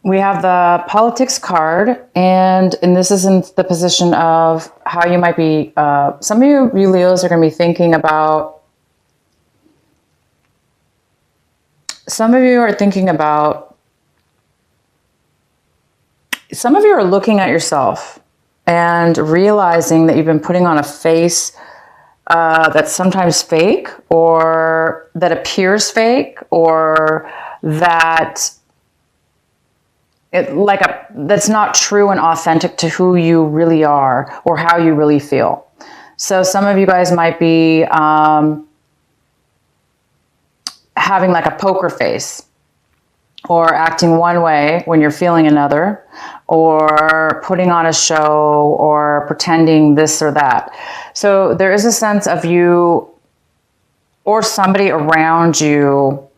We have the politics card, and this is in the position of how you might be, some of you Leos are going to be thinking about, some of you are looking at yourself and realizing that you've been putting on a face that's sometimes fake, or that appears fake, or that that's not true and authentic to who you really are or how you really feel. So some of you guys might be having like a poker face, or acting one way when you're feeling another, or putting on a show, or pretending this or that. So there is a sense of you or somebody around you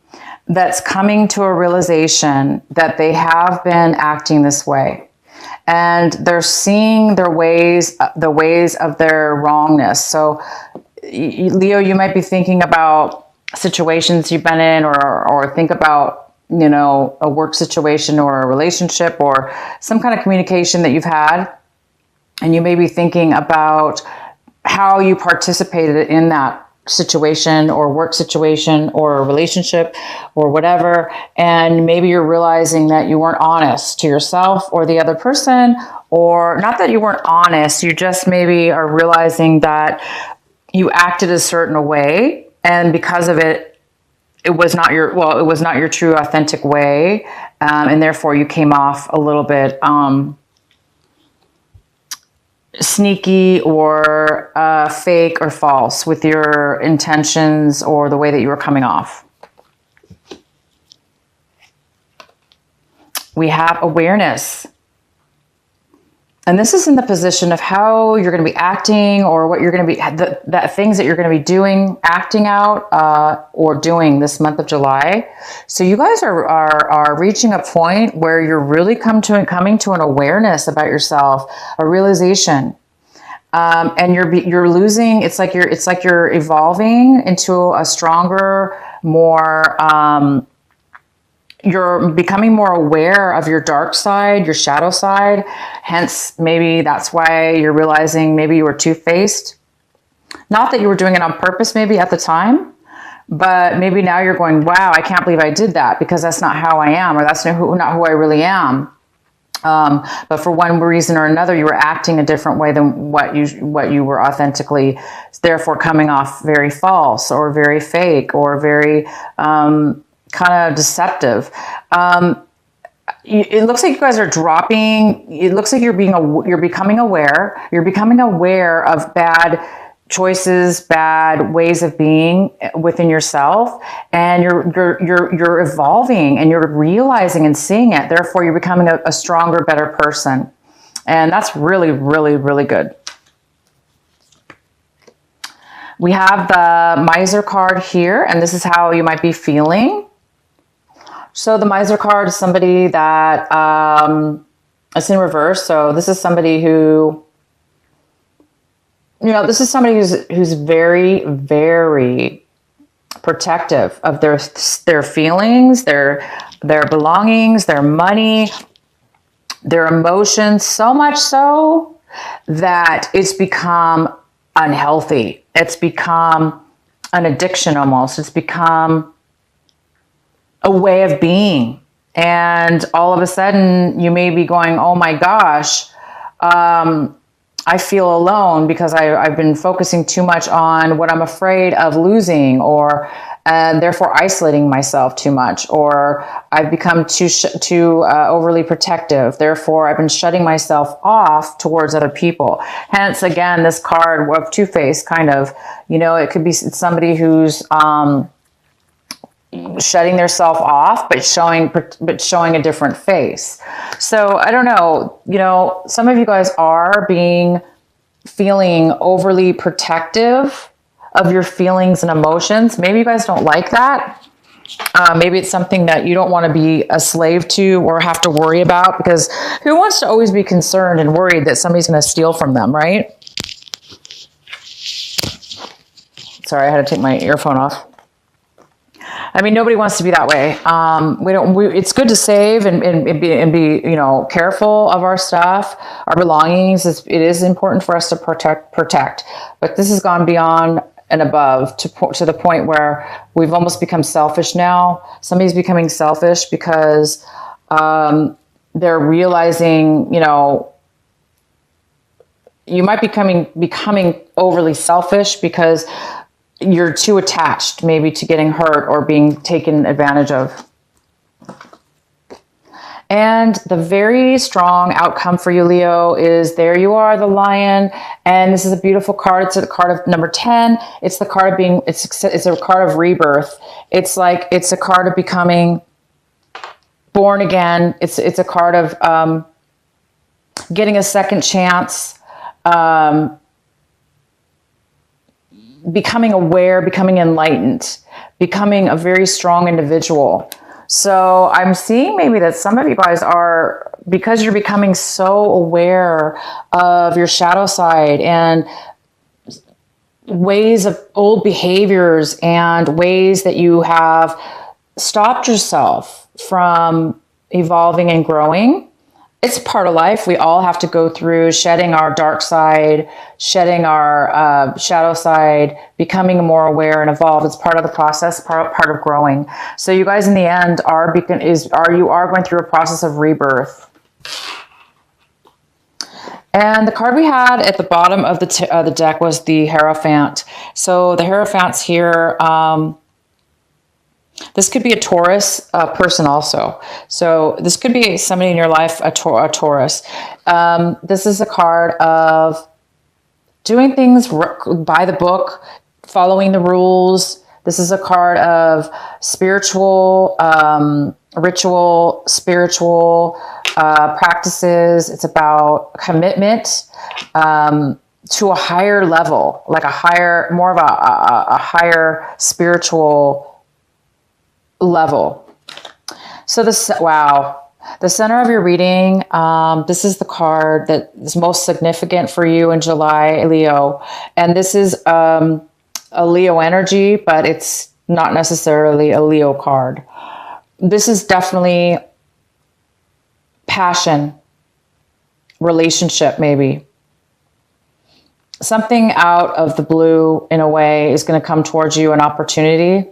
that's coming to a realization that they have been acting this way, and they're seeing the ways of their wrongness. So Leo, you might be thinking about situations you've been in, or think about, a work situation or a relationship or some kind of communication that you've had. And you may be thinking about how you participated in that situation or work situation or a relationship or whatever. And maybe you're realizing that you weren't honest to yourself or the other person, or not that you weren't honest. You just maybe are realizing that you acted a certain way, and because of it, it was not your true authentic way. And therefore you came off a little bit, sneaky or fake or false with your intentions or the way that you were coming off. We have awareness. And this is in the position of how you're going to be acting, or what you're going to be, that things that you're going to be doing, acting out, or doing this month of July. So you guys are reaching a point where you're really coming to an awareness about yourself, a realization, and you're losing. It's like you're evolving into a stronger, more. You're becoming more aware of your dark side, your shadow side. Hence, maybe that's why you're realizing maybe you were two-faced. Not that you were doing it on purpose maybe at the time, but maybe now you're going, wow, I can't believe I did that, because that's not how I am, or that's not who I really am. But for one reason or another, you were acting a different way than what you were authentically, therefore coming off very false or very fake or very kind of deceptive. It looks like you guys are dropping. It looks like you're becoming aware. You're becoming aware of bad choices, bad ways of being within yourself, and you're evolving, and you're realizing and seeing it. Therefore, you're becoming a stronger, better person, and that's really, really, really good. We have the Miser card here, and this is how you might be feeling. So the Miser card is somebody that it's in reverse. So this is somebody who, who's very, very protective of their feelings, their belongings, their money, their emotions, so much so that it's become unhealthy. It's become an addiction almost. It's become a way of being. And all of a sudden you may be going, oh my gosh, I feel alone because I've been focusing too much on what I'm afraid of losing, or therefore isolating myself too much, or I've become too overly protective. Therefore, I've been shutting myself off towards other people. Hence, again, this card of two-faced kind of, it could be somebody who's shutting their self off, but showing a different face. So I don't know, some of you guys are feeling overly protective of your feelings and emotions. Maybe you guys don't like that. Maybe it's something that you don't want to be a slave to or have to worry about, because who wants to always be concerned and worried that somebody's going to steal from them, right? Sorry, I had to take my earphone off. I mean, nobody wants to be that way. It's good to save and be, you know, careful of our stuff, our belongings. It is important for us to protect. But this has gone beyond and above to the point where we've almost become selfish now. Somebody's becoming selfish because they're realizing, you know, you might becoming overly selfish because you're too attached maybe to getting hurt or being taken advantage of. And the very strong outcome for you, Leo, is there you are, the lion. And this is a beautiful card. It's a card of number 10. It's the card of being, it's a card of rebirth. It's a card of becoming born again. It's a card of getting a second chance, becoming aware, becoming enlightened, becoming a very strong individual. So I'm seeing maybe that some of you guys are, because you're becoming so aware of your shadow side and ways of old behaviors and ways that you have stopped yourself from evolving and growing. It's part of life. We all have to go through shedding our dark side, shedding our shadow side, becoming more aware and evolved. It's part of the process, part of growing. So you guys in the end are going through a process of rebirth. And the card we had at the bottom of the deck was the Hierophant. So the Hierophant's here. This could be a Taurus person also. So this could be somebody in your life, a Taurus. This is a card of doing things by the book, following the rules. This is a card of spiritual, ritual, spiritual practices. It's about commitment to a higher level, like more of a higher spiritual level. So the center of your reading, this is the card that is most significant for you in July, Leo. And this is a Leo energy, but it's not necessarily a Leo card. This is definitely passion, relationship, maybe. Something out of the blue, in a way, is going to come towards you, an opportunity.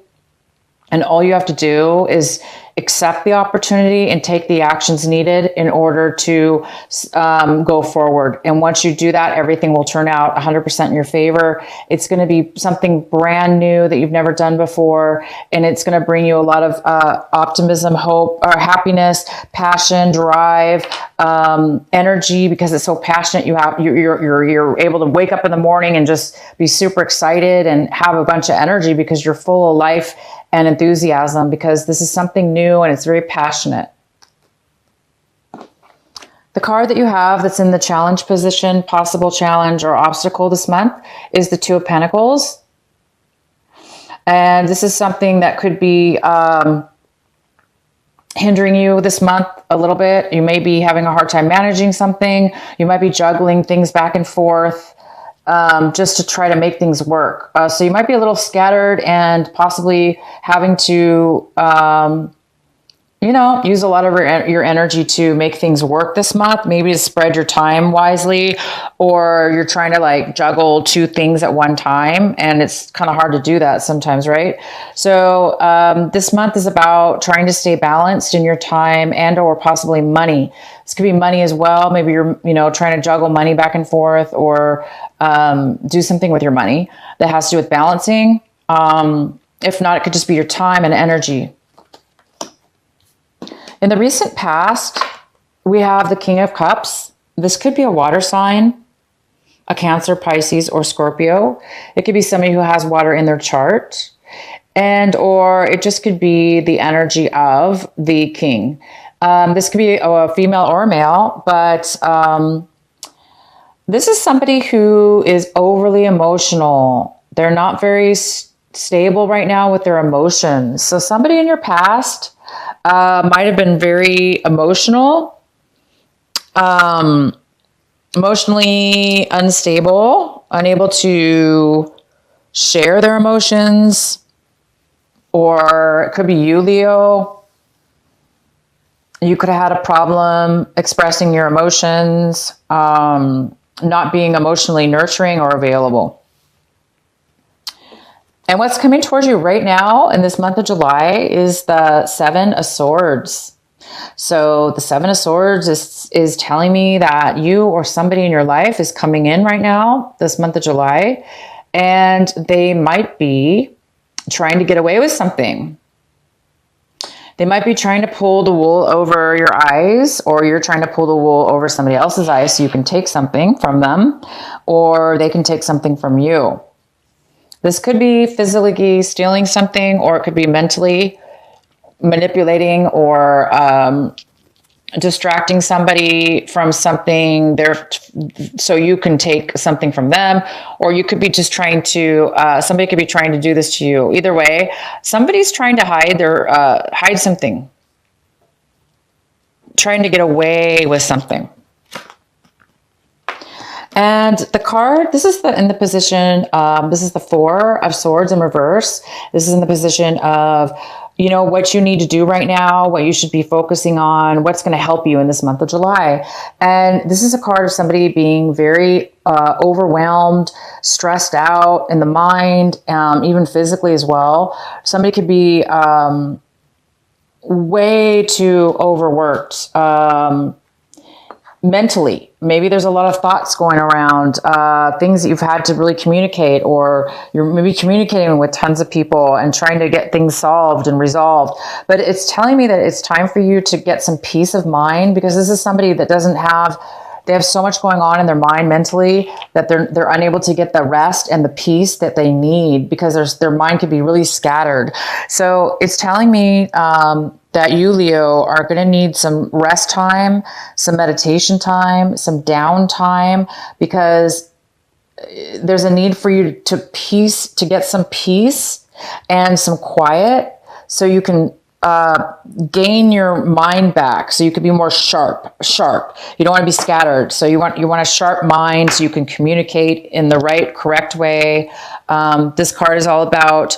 And all you have to do is accept the opportunity and take the actions needed in order to go forward. And once you do that, everything will turn out 100% in your favor. It's going to be something brand new that you've never done before. And it's going to bring you a lot of optimism, hope, or happiness, passion, drive, energy, because it's so passionate. You're able to wake up in the morning and just be super excited and have a bunch of energy because you're full of life and enthusiasm, because this is something new and it's very passionate. The card that you have that's in the challenge position, possible challenge or obstacle this month, is the Two of Pentacles. And this is something that could be hindering you this month a little bit. You may be having a hard time managing something. You might be juggling things back and forth. Just to try to make things work. So you might be a little scattered and possibly having to, use a lot of your energy to make things work this month, maybe to spread your time wisely, or you're trying to juggle two things at one time. And it's kind of hard to do that sometimes, right? So this month is about trying to stay balanced in your time and or possibly money. This could be money as well. Maybe you're, trying to juggle money back and forth, or do something with your money that has to do with balancing. If not, it could just be your time and energy. In the recent past, we have the King of Cups. This could be a water sign, a Cancer, Pisces, or Scorpio. It could be somebody who has water in their chart, or it just could be the energy of the king. This could be a female or a male, but this is somebody who is overly emotional. They're not very stable right now with their emotions. So somebody in your past might have been very emotional, emotionally unstable, unable to share their emotions, or it could be you, Leo. You could have had a problem expressing your emotions, not being emotionally nurturing or available. And what's coming towards you right now in this month of July is the Seven of Swords. So the Seven of Swords is telling me that you or somebody in your life is coming in right now, this month of July, and they might be trying to get away with something. They might be trying to pull the wool over your eyes, or you're trying to pull the wool over somebody else's eyes so you can take something from them, or they can take something from you. This could be physically stealing something, or it could be mentally manipulating or distracting somebody from something there so you can take something from them, or you could be just trying to somebody could be trying to do this to you. Either way, somebody's trying to hide something, trying to get away with something. And the card, this is in the position, this is the Four of Swords in reverse. This is in the position of, you know, what you need to do right now, what you should be focusing on, what's going to help you in this month of July. And this is a card of somebody being very overwhelmed, stressed out in the mind, even physically as well. Somebody could be way too overworked mentally. Maybe there's a lot of thoughts going around, things that you've had to really communicate, or you're maybe communicating with tons of people and trying to get things solved and resolved. But it's telling me that it's time for you to get some peace of mind, because this is somebody that they have so much going on in their mind mentally that they're unable to get the rest and the peace that they need, because their mind could be really scattered. So it's telling me that you, Leo, are going to need some rest time, some meditation time, some downtime, because there's a need for you to get some peace and some quiet so you can gain your mind back, so you could be more sharp. You don't want to be scattered. So you want a sharp mind so you can communicate in the right, correct way. This card is all about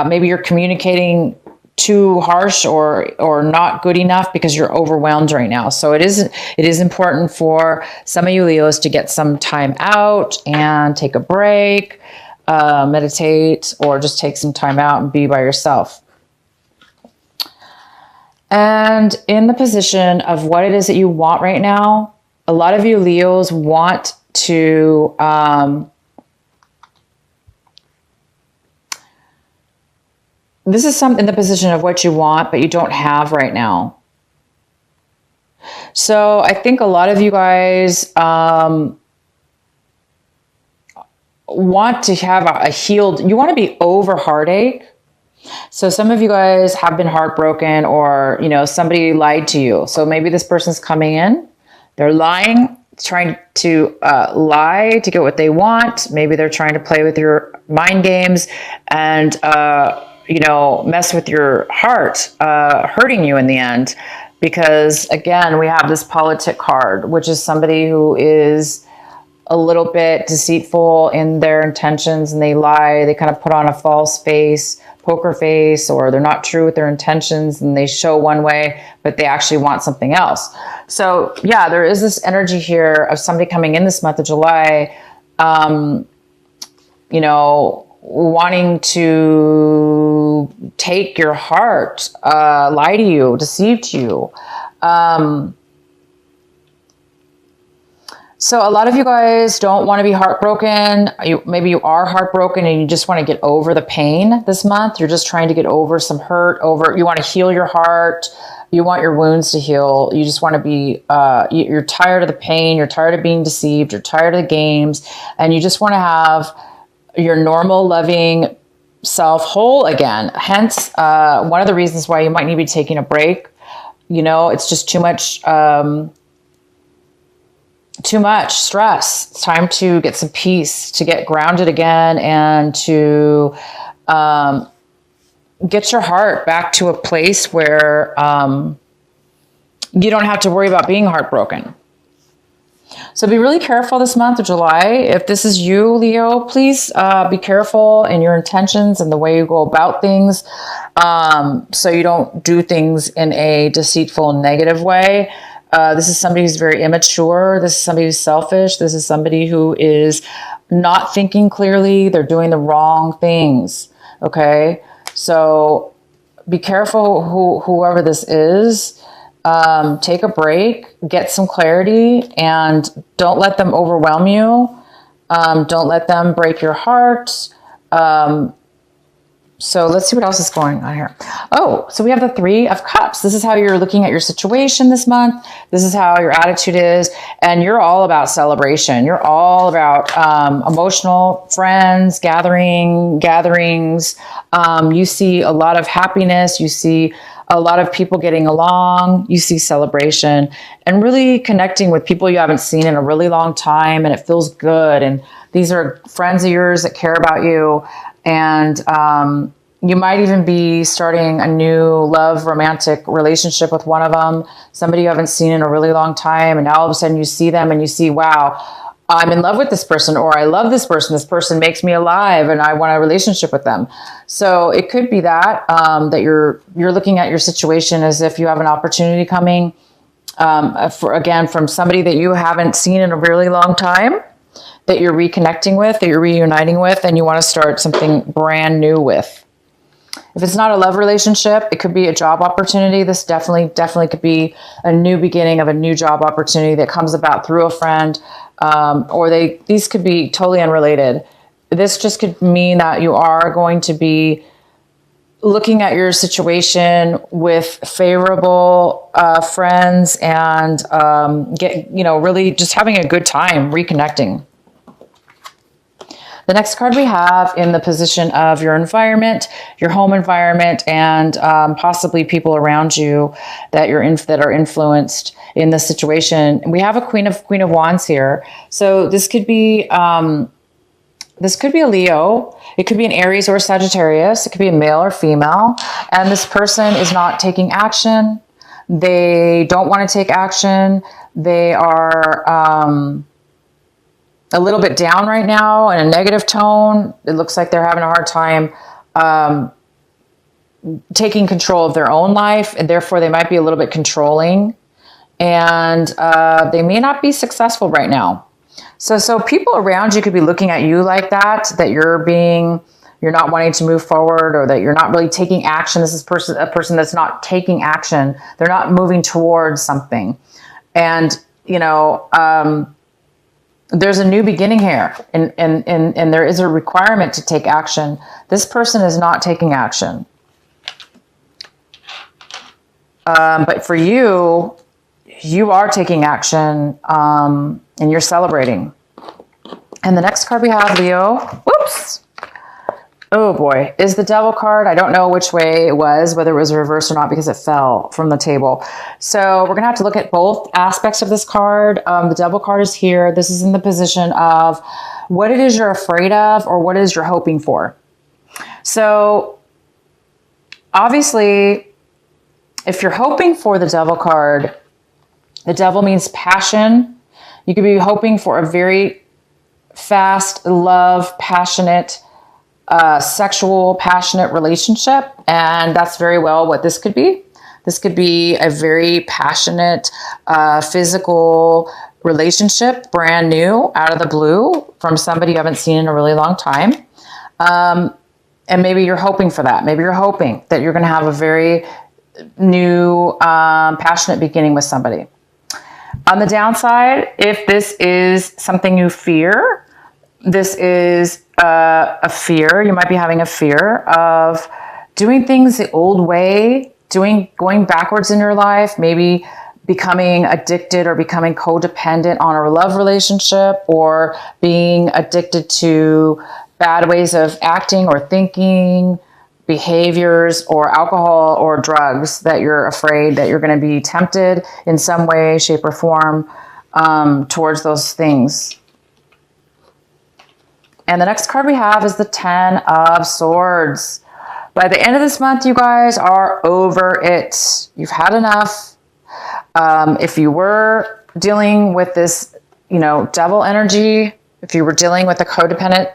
maybe you're communicating too harsh or not good enough because you're overwhelmed right now. So it is important for some of you Leos to get some time out and take a break, meditate, or just take some time out and be by yourself. And in the position of what it is that you want right now, a lot of you Leos want to this is something in the position of what you want, but you don't have right now. So I think a lot of you guys want to have a healed, you want to be over heartache. So some of you guys have been heartbroken, or, you know, somebody lied to you. So maybe this person's coming in, they're lying, trying to lie to get what they want. Maybe they're trying to play with your mind games and, you know, mess with your heart, hurting you in the end. Because again, we have this politic card, which is somebody who is a little bit deceitful in their intentions, and they lie, they kind of put on a false face, poker face, or they're not true with their intentions and they show one way, but they actually want something else. So yeah, there is this energy here of somebody coming in this month of July, you know, wanting to take your heart, lie to you, deceive to you. So a lot of you guys don't want to be heartbroken. Maybe you are heartbroken and you just want to get over the pain this month. You're just trying to get over some hurt, you want to heal your heart. You want your wounds to heal. You just want to be, you're tired of the pain. You're tired of being deceived. You're tired of the games, and you just want to have your normal, loving self whole again. Hence, one of the reasons why you might need to be taking a break. You know, it's just too much stress. It's time to get some peace, to get grounded again, and to get your heart back to a place where you don't have to worry about being heartbroken. So be really careful this month of July. If this is you, Leo, please be careful in your intentions and the way you go about things, so you don't do things in a deceitful, negative way. This is somebody who's very immature. This is somebody who's selfish. This is somebody who is not thinking clearly. They're doing the wrong things. Okay? So be careful whoever this is. Take a break, get some clarity, and don't let them overwhelm you. Don't let them break your heart. So let's see what else is going on here. Oh, so we have the Three of Cups. This is how you're looking at your situation this month. This is how your attitude is. And you're all about celebration. You're all about emotional friends, gatherings. You see a lot of happiness. You see a lot of people getting along. You see celebration and really connecting with people you haven't seen in a really long time. And it feels good. And these are friends of yours that care about you. And you might even be starting a new love romantic relationship with one of them, somebody you haven't seen in a really long time. And now all of a sudden you see them and you see, wow, I'm in love with this person, or I love this person. This person makes me alive and I want a relationship with them. So it could be that, that you're looking at your situation as if you have an opportunity coming, from somebody that you haven't seen in a really long time, that you're reconnecting with, that you're reuniting with, and you want to start something brand new with. If it's not a love relationship, it could be a job opportunity. This definitely could be a new beginning of a new job opportunity that comes about through a friend, these could be totally unrelated. This just could mean that you are going to be looking at your situation with favorable friends and really just having a good time reconnecting. The next card we have in the position of your environment, your home environment, and possibly people around you that are influenced in this situation. We have a Queen of Wands here, so this could be a Leo. It could be an Aries or a Sagittarius. It could be a male or female, and this person is not taking action. They don't want to take action. They are a little bit down right now in a negative tone. It looks like they're having a hard time taking control of their own life, and therefore they might be a little bit controlling, and they may not be successful right now. So people around you could be looking at you like that you're not wanting to move forward, or that you're not really taking action. This is a person that's not taking action. They're not moving towards something. And, there's a new beginning here, and there is a requirement to take action. This person is not taking action. But for you, you are taking action, and you're celebrating. And the next card we have, Leo, whoops. Oh boy, is the Devil card. I don't know which way it was, whether it was reversed or not, because it fell from the table. So we're gonna have to look at both aspects of this card. The Devil card is here. This is in the position of what it is you're afraid of, or what it is you're hoping for. So obviously, if you're hoping for the Devil card, the Devil means passion. You could be hoping for a very fast, love, passionate, sexual, passionate relationship. And that's very well what this could be. This could be a very passionate, physical relationship, brand new, out of the blue, from somebody you haven't seen in a really long time. And maybe you're hoping for that. Maybe you're hoping that you're going to have a very new, passionate beginning with somebody. On the downside, if this is something you fear, this is a fear. You might be having a fear of doing things the old way, going backwards in your life, maybe becoming addicted or becoming codependent on a love relationship, or being addicted to bad ways of acting or thinking, behaviors, or alcohol or drugs, that you're afraid that you're going to be tempted in some way, shape, or form towards those things. And the next card we have is the Ten of Swords. By the end of this month, you guys are over it. You've had enough. If you were dealing with this you know, devil energy, if you were dealing with a codependent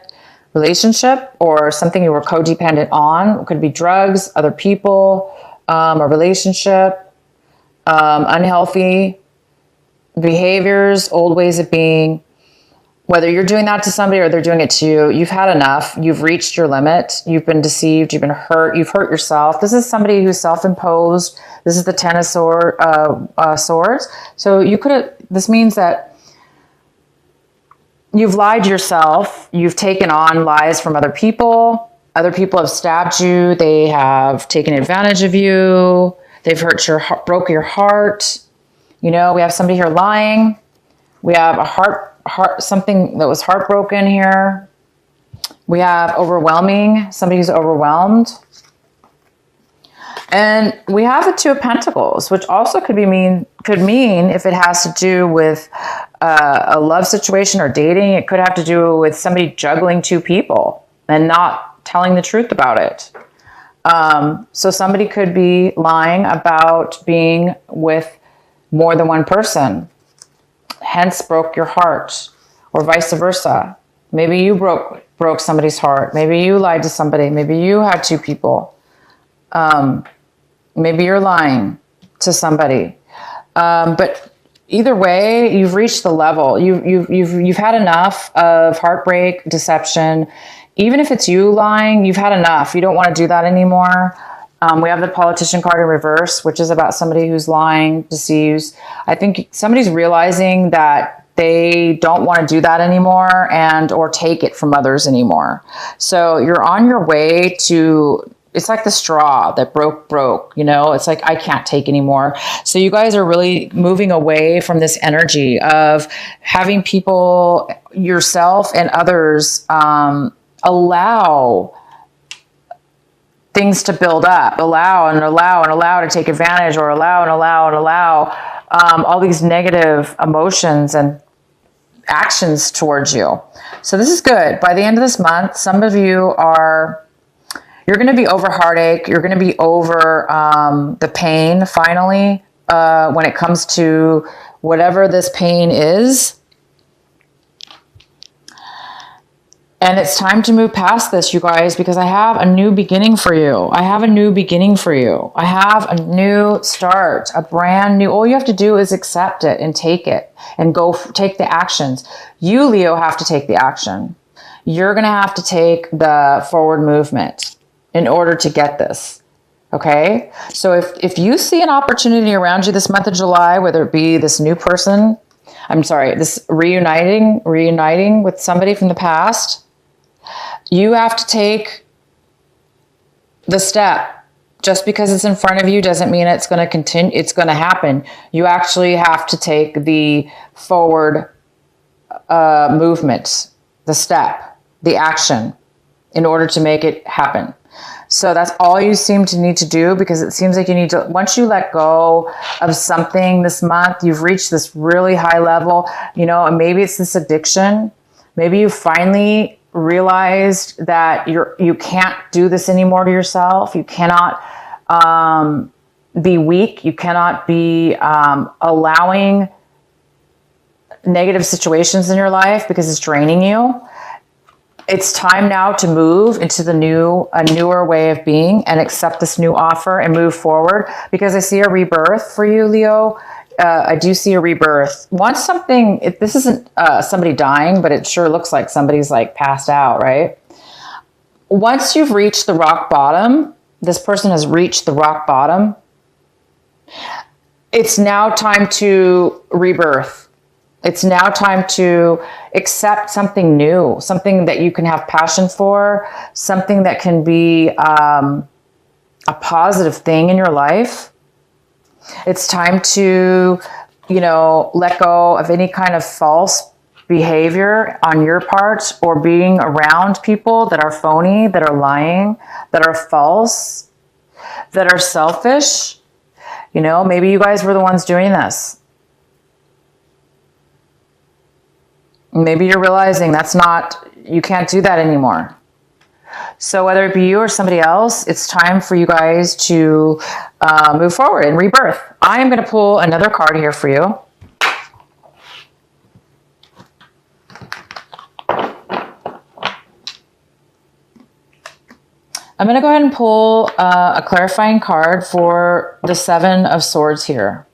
relationship or something you were codependent on, it could be drugs, other people, a relationship, unhealthy behaviors, old ways of being. Whether you're doing that to somebody or they're doing it to you, you've had enough. You've reached your limit. You've been deceived. You've been hurt. You've hurt yourself. This is somebody who's self-imposed. This is the Ten of Swords. So this means that you've lied to yourself. You've taken on lies from other people. Other people have stabbed you. They have taken advantage of you. They've broke your heart. You know, we have somebody here lying. We have something that was heartbroken here. We have overwhelming, somebody who's overwhelmed. And we have the Two of Pentacles, which also could mean if it has to do with a love situation or dating, it could have to do with somebody juggling two people and not telling the truth about it. So somebody could be lying about being with more than one person, hence broke your heart, or vice versa. Maybe you broke somebody's heart. Maybe you lied to somebody. Maybe you had two people. Maybe you're lying to somebody. But either way, you've reached the level. You've had enough of heartbreak, deception. Even if it's you lying, you've had enough. You don't want to do that anymore. We have the Politician card in reverse, which is about somebody who's lying, deceives. I think somebody's realizing that they don't want to do that anymore or take it from others anymore. So you're on your way to, it's like the straw that broke, you know, it's like, I can't take anymore. So you guys are really moving away from this energy of having people, yourself and others, allow things to build up, allow to take advantage, or allow all these negative emotions and actions towards you. So this is good. By the end of this month, some of you you're going to be over heartache. You're going to be over the pain finally when it comes to whatever this pain is. And it's time to move past this, you guys, because I have a new beginning for you. I have a new beginning for you. I have a new start, a brand new. All you have to do is accept it and take it and go take the actions. You, Leo, have to take the action. You're going to have to take the forward movement in order to get this. Okay? So if you see an opportunity around you this month of July, whether it be this new person, this reuniting with somebody from the past, you have to take the step. Just because it's in front of you doesn't mean it's going to continue. It's going to happen. You actually have to take the forward movement, the step, the action in order to make it happen. So that's all you seem to need to do, because it seems like you need to, once you let go of something this month, you've reached this really high level, you know, and maybe it's this addiction. Maybe you finally realized that you can't do this anymore to yourself. You cannot be weak. You cannot be allowing negative situations in your life because it's draining you. It's time now to move into a newer way of being and accept this new offer and move forward, because I see a rebirth for you, Leo. I do see a rebirth. Once this isn't somebody dying, but it sure looks like somebody's like passed out, right? Once you've reached the rock bottom, this person has reached the rock bottom. It's now time to rebirth. It's now time to accept something new, something that you can have passion for, something that can be a positive thing in your life. It's time to, let go of any kind of false behavior on your part, or being around people that are phony, that are lying, that are false, that are selfish. Maybe you guys were the ones doing this. Maybe you're realizing you can't do that anymore. So whether it be you or somebody else, it's time for you guys to move forward and rebirth. I am going to pull another card here for you. I'm going to go ahead and pull a clarifying card for the Seven of Swords here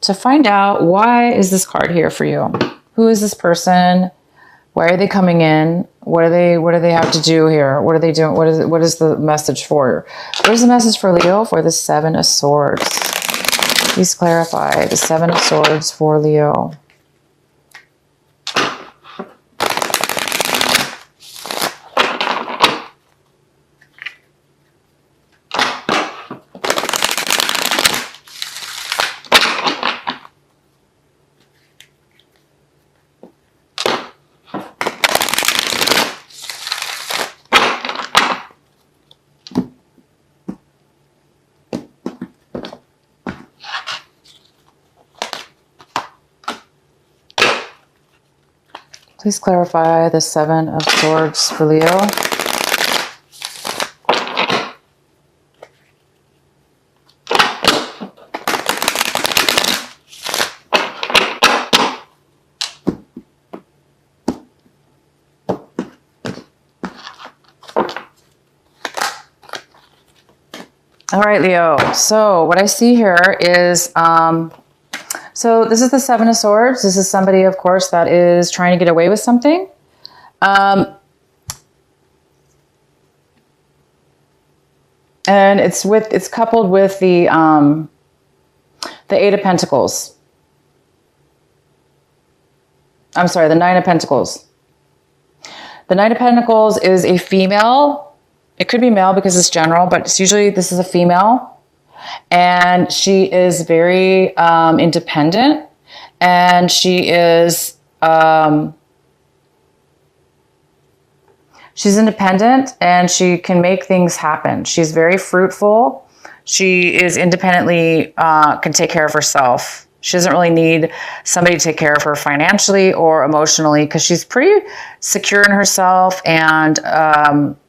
to find out, why is this card here for you? Who is this person? Why are they coming in? What do they have to do here? What are they doing? What is the message for? What is the message for Leo for the Seven of Swords? Please clarify the Seven of Swords for Leo. Please clarify the Seven of Swords for Leo. All right, Leo. So what I see here is, so this is the Seven of Swords. This is somebody, of course, that is trying to get away with something. And it's coupled with the Eight of Pentacles. I'm sorry, the Nine of Pentacles. The Nine of Pentacles is a female. It could be male because it's general, but it's usually, this is a female. And she is very independent, and she is she's independent, and she can make things happen. She's very fruitful. She is independently can take care of herself. She doesn't really need somebody to take care of her financially or emotionally, because she's pretty secure in herself, and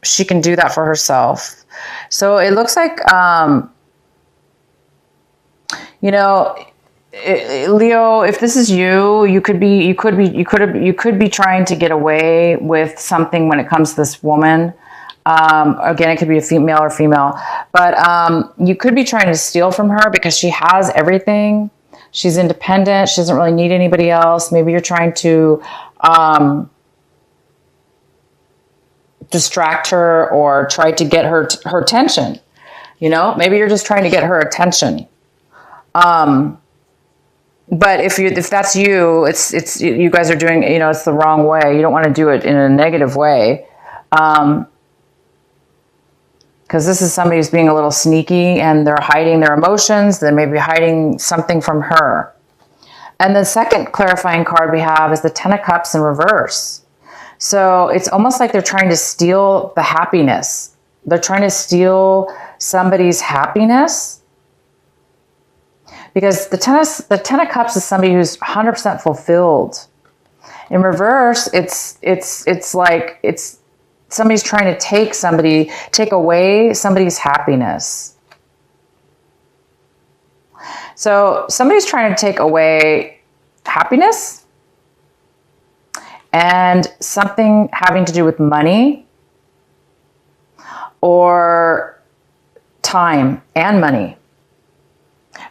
she can do that for herself. So it looks like you know, Leo, if this is you, you could be trying to get away with something when it comes to this woman. Again, it could be a female or female, but you could be trying to steal from her because she has everything. She's independent. She doesn't really need anybody else. Maybe you're trying to distract her or try to get her attention. You know, maybe you're just trying to get her attention. But if that's you, it's you guys are doing, you know, it's the wrong way. You don't want to do it in a negative way. Because this is somebody who's being a little sneaky, and they're hiding their emotions. They may be hiding something from her. And the second clarifying card we have is the Ten of Cups in reverse. So it's almost like they're trying to steal the happiness. They're trying to steal somebody's happiness. Because the Ten of Cups is somebody who's 100% fulfilled. In reverse, it's like somebody's trying to take away somebody's happiness. So somebody's trying to take away happiness and something having to do with money or time and money.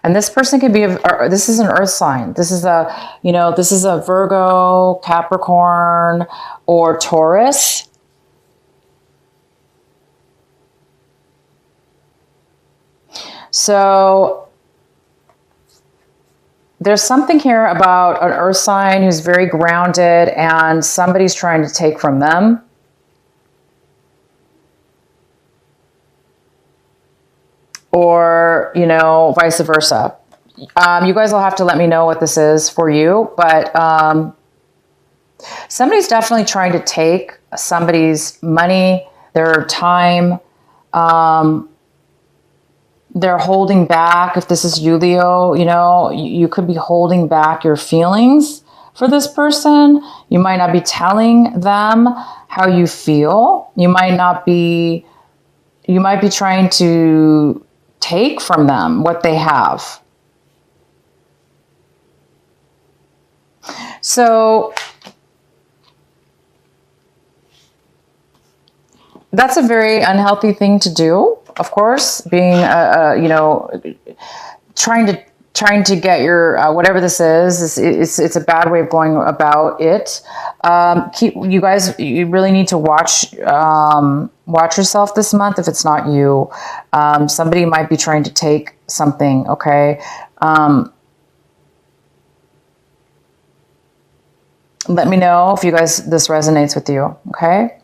And this person could be, this is an earth sign. This is a Virgo, Capricorn, or Taurus. So there's something here about an earth sign who's very grounded, and somebody's trying to take from them. Or, you know, vice versa. You guys will have to let me know what this is for you, but somebody's definitely trying to take somebody's money, their time. They're holding back. If this is you, Leo, you know, you could be holding back your feelings for this person. You might not be telling them how you feel. You might be trying to take from them what they have. So that's a very unhealthy thing to do, of course, being, you know, trying to get your whatever this is, it's a bad way of going about it. You guys, you really need to watch yourself this month. If it's not you, somebody might be trying to take something. Okay. Let me know if you guys, this resonates with you. Okay.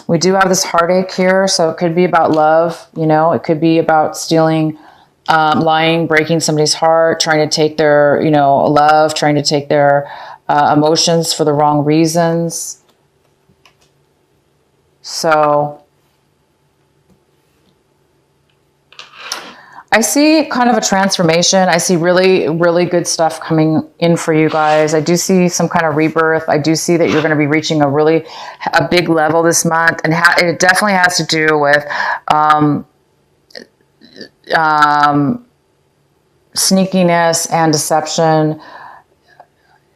We do have this heartache here, so it could be about love. You know, it could be about stealing, lying, breaking somebody's heart, trying to take their, you know, love, trying to take their emotions for the wrong reasons. So I see kind of a transformation. I see really, really good stuff coming in for you guys. I do see some kind of rebirth. I do see that you're going to be reaching a big level this month. And it definitely has to do with sneakiness and deception.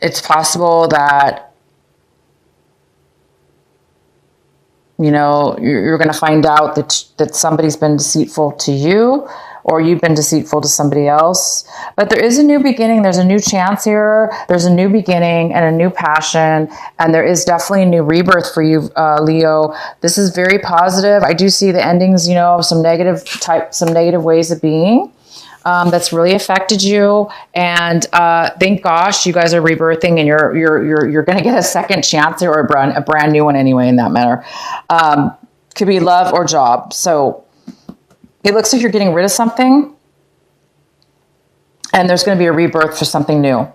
It's possible that, you know, you're going to find out that somebody's been deceitful to you, or you've been deceitful to somebody else. But there is a new beginning. There's a new chance here. There's a new beginning and a new passion. And there is definitely a new rebirth for you, Leo. This is very positive. I do see the endings, you know, of some negative ways of being. That's really affected you, and thank gosh you guys are rebirthing, and you're going to get a second chance or a brand new one anyway. In that matter, could be love or job. So it looks like you're getting rid of something, and there's going to be a rebirth for something new.